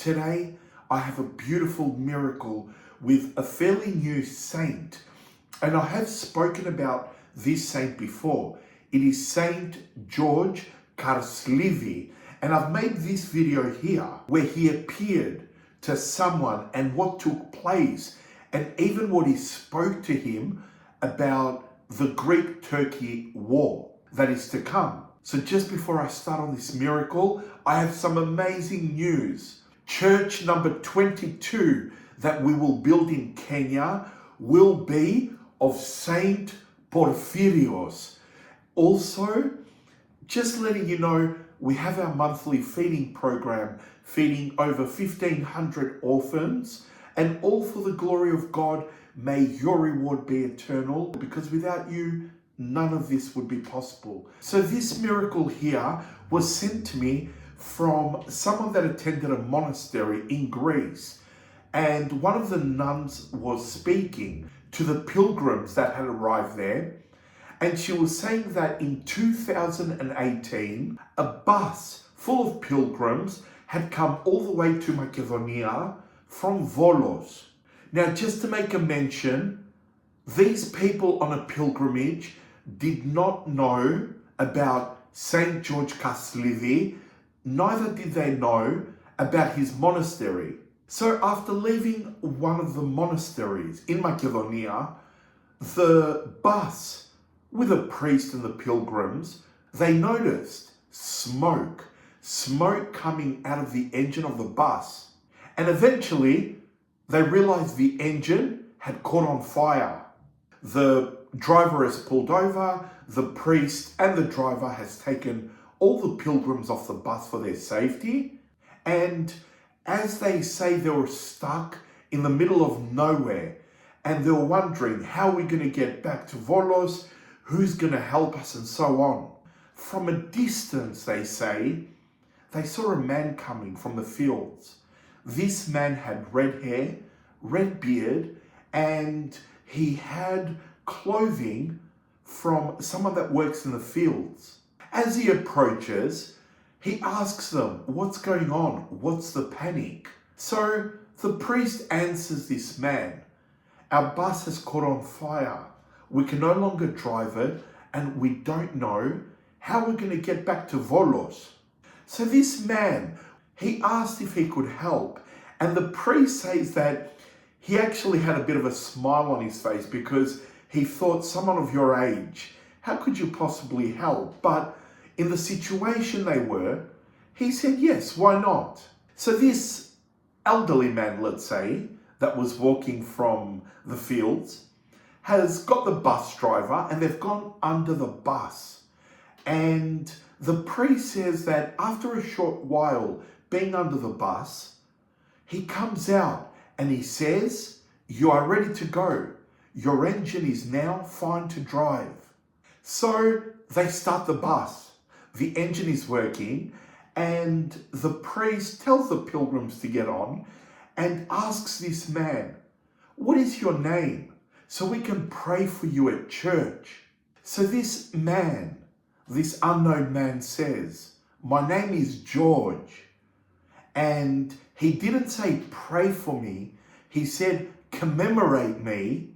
Today, I have a beautiful miracle with a fairly new saint. And I have spoken about this saint before. It is St.George Karslidis. And I've made this video here where he appeared to someone and what took place, and even what he spoke to him about the Greek-Turkey war that is to come. So just before I start on this miracle, I have some amazing news. Church number 22 that we will build in Kenya will be of St.Porphyrio. Also, just letting you know, we have our monthly feeding program, feeding over 1,500 orphans, and all for the glory of God. May your reward be eternal, because without you, none of this would be possible. So this miracle here was sent to me from someone that attended a monastery in Greece. And one of the nuns was speaking to the pilgrims that had arrived there. And she was saying that in 2018, a bus full of pilgrims had come all the way to Macedonia from Volos. Now, just to make a mention, these people on a pilgrimage did not know about St. George Karslidis, neither did they know about his monastery. So after leaving one of the monasteries in Macedonia, the bus with a priest and the pilgrims, they noticed smoke coming out of the engine of the bus. And eventually, they realized the engine had caught on fire. The driver has pulled over, the priest and the driver has taken all the pilgrims off the bus for their safety. And as they say, they were stuck in the middle of nowhere and they were wondering, how are we going to get back to Volos? Who's going to help us? And so on. From a distance, they say, they saw a man coming from the fields. This man had red hair, red beard, and he had clothing from someone that works in the fields. As he approaches, he asks them, what's going on? What's the panic? So the priest answers this man, our bus has caught on fire. We can no longer drive it, and we don't know how we're going to get back to Volos. So this man, he asked if he could help. And the priest says that he actually had a bit of a smile on his face because he thought, someone of your age, how could you possibly help? But in the situation they were, he said, yes, why not? So this elderly man, let's say, that was walking from the fields, has got the bus driver and they've gone under the bus. And the priest says that after a short while being under the bus, he comes out and he says, you are ready to go. Your engine is now fine to drive. So they start the bus. The engine is working and the priest tells the pilgrims to get on and asks this man, what is your name? So we can pray for you at church. So this man, this unknown man says, my name is George. And he didn't say pray for me. He said commemorate me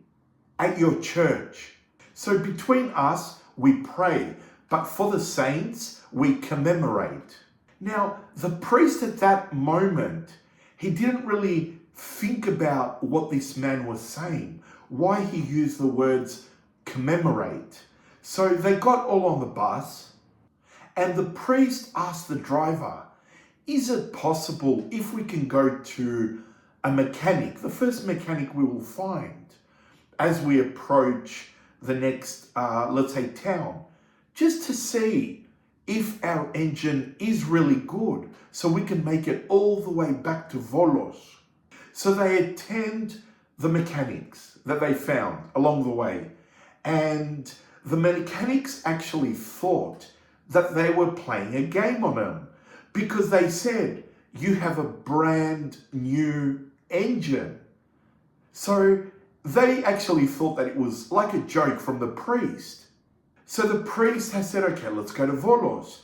at your church. So between us, we pray, but for the saints, we commemorate. Now, the priest at that moment, he didn't really think about what this man was saying, why he used the words commemorate. So they got all on the bus and the priest asked the driver, is it possible if we can go to a mechanic, the first mechanic we will find as we approach the next, let's say, town, just to see if our engine is really good so we can make it all the way back to Volos. So they attend the mechanics that they found along the way. And the mechanics actually thought that they were playing a game on them because they said, you have a brand new engine. So they actually thought that it was like a joke from the priest. So the priest has said, okay, let's go to Volos.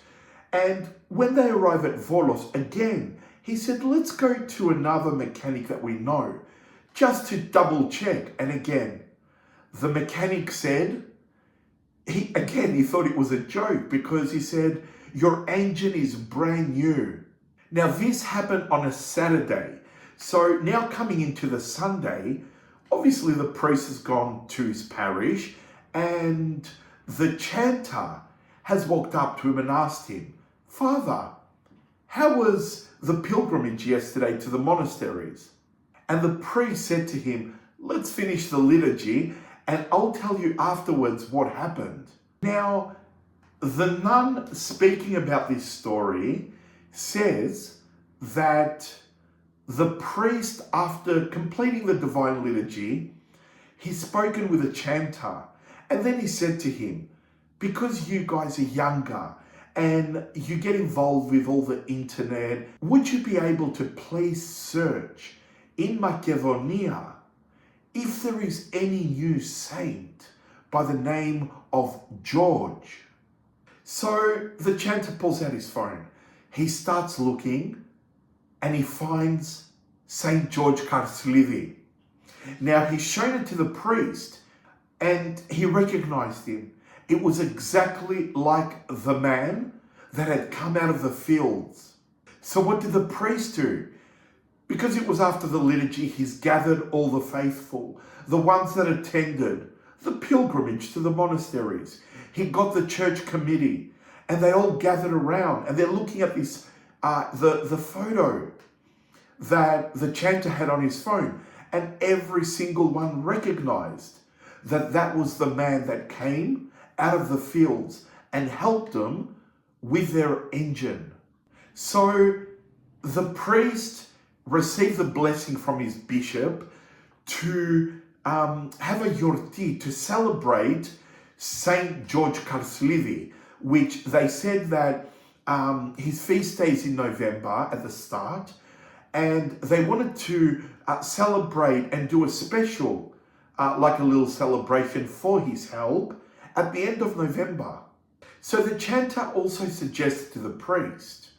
And when they arrive at Volos, again, he said, let's go to another mechanic that we know, just to double check. And again, the mechanic said, he thought it was a joke, because he said, your engine is brand new. Now this happened on a Saturday. So now coming into the Sunday, obviously the priest has gone to his parish, and the chanter has walked up to him and asked him, Father, how was the pilgrimage yesterday to the monasteries? And the priest said to him, let's finish the liturgy and I'll tell you afterwards what happened. Now, the nun speaking about this story says that the priest, after completing the divine liturgy, he's spoken with a chanter, and then he said to him, because you guys are younger and you get involved with all the internet, would you be able to please search in Macedonia if there is any new saint by the name of George? So the chanter pulls out his phone. He starts looking and he finds St. George Karslidis. Now he's shown it to the priest and he recognized him. It was exactly like the man that had come out of the fields. So what did the priest do? Because it was after the liturgy, he's gathered all the faithful, the ones that attended the pilgrimage to the monasteries. He got the church committee and they all gathered around and they're looking at this, the photo that the chanter had on his phone, and every single one recognized that that was the man that came out of the fields and helped them with their engine. So the priest received the blessing from his bishop to have a yorti, to celebrate St. George Karslidis, which they said that his feast day is in November at the start, and they wanted to celebrate and do a special, like a little celebration for his help at the end of November. So the chanter also suggested to the priest,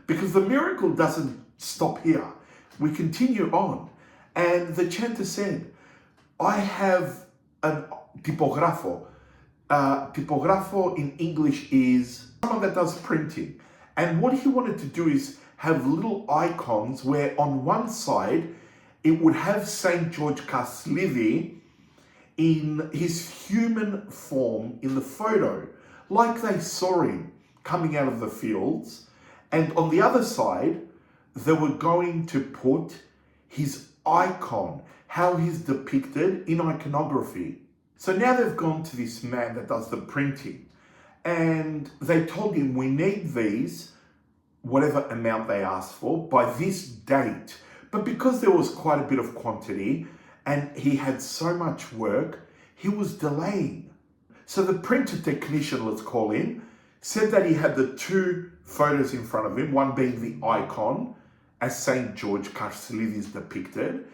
because the miracle doesn't stop here, we continue on, and the chanter said, I have a tipografo. Tipografo in English is someone that does printing. And what he wanted to do is have little icons where on one side it would have St. George Karslidis in his human form in the photo, like they saw him coming out of the fields. And on the other side, they were going to put his icon, how he's depicted in iconography. So now they've gone to this man that does the printing, and they told him, we need these, whatever amount they asked for, by this date. But because there was quite a bit of quantity and he had so much work, he was delaying. So the printer technician, let's call him, said that he had the two photos in front of him, one being the icon as St. George Karslidis depicted,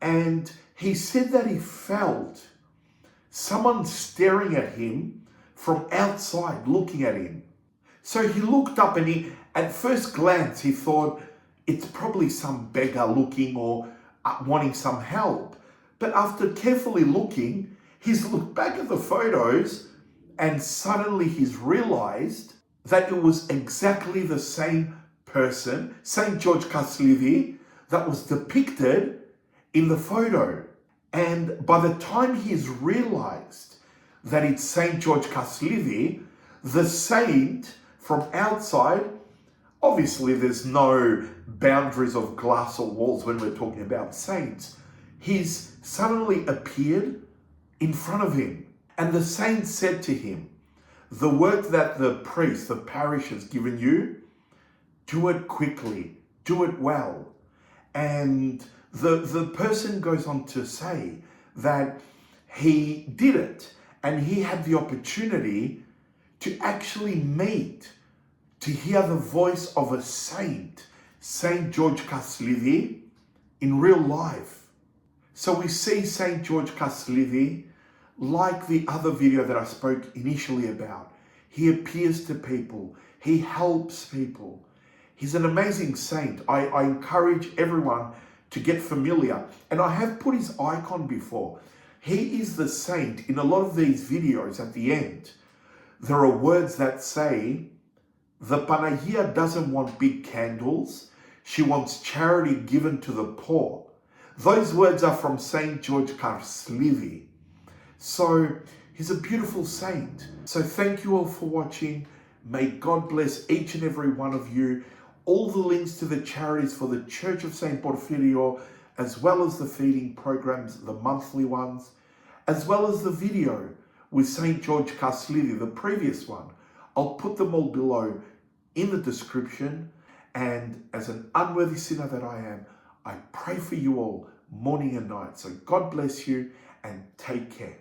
and he said that he felt someone staring at him from outside, looking at him. So he looked up and at first glance, he thought it's probably some beggar looking or wanting some help. But after carefully looking, he's looked back at the photos and suddenly he's realized that it was exactly the same person, St. George Karslidis, that was depicted in the photo. And by the time he's realized that it's St. George Karslidis, the saint from outside, obviously there's no boundaries of glass or walls when we're talking about saints, he's suddenly appeared in front of him. And the saint said to him, the work that the priest, the parish has given you, do it quickly, do it well. And the person goes on to say that he did it and he had the opportunity to actually meet, to hear the voice of a saint, St. George Karslidis, in real life. So we see St. George Karslidis, like the other video that I spoke initially about. He appears to people, he helps people, He's an amazing saint. I encourage everyone to get familiar. And I have put his icon before. He is the saint in a lot of these videos at the end. There are words that say, the Panagia doesn't want big candles. She wants charity given to the poor. Those words are from St.George Karslidis. So he's a beautiful saint. So thank you all for watching. May God bless each and every one of you. All the links to the charities for the Church of St.Porphyrio, as well as the feeding programs, the monthly ones, as well as the video with St. George Karslidis, the previous one. I'll put them all below in the description. And as an unworthy sinner that I am, I pray for you all morning and night. So God bless you and take care.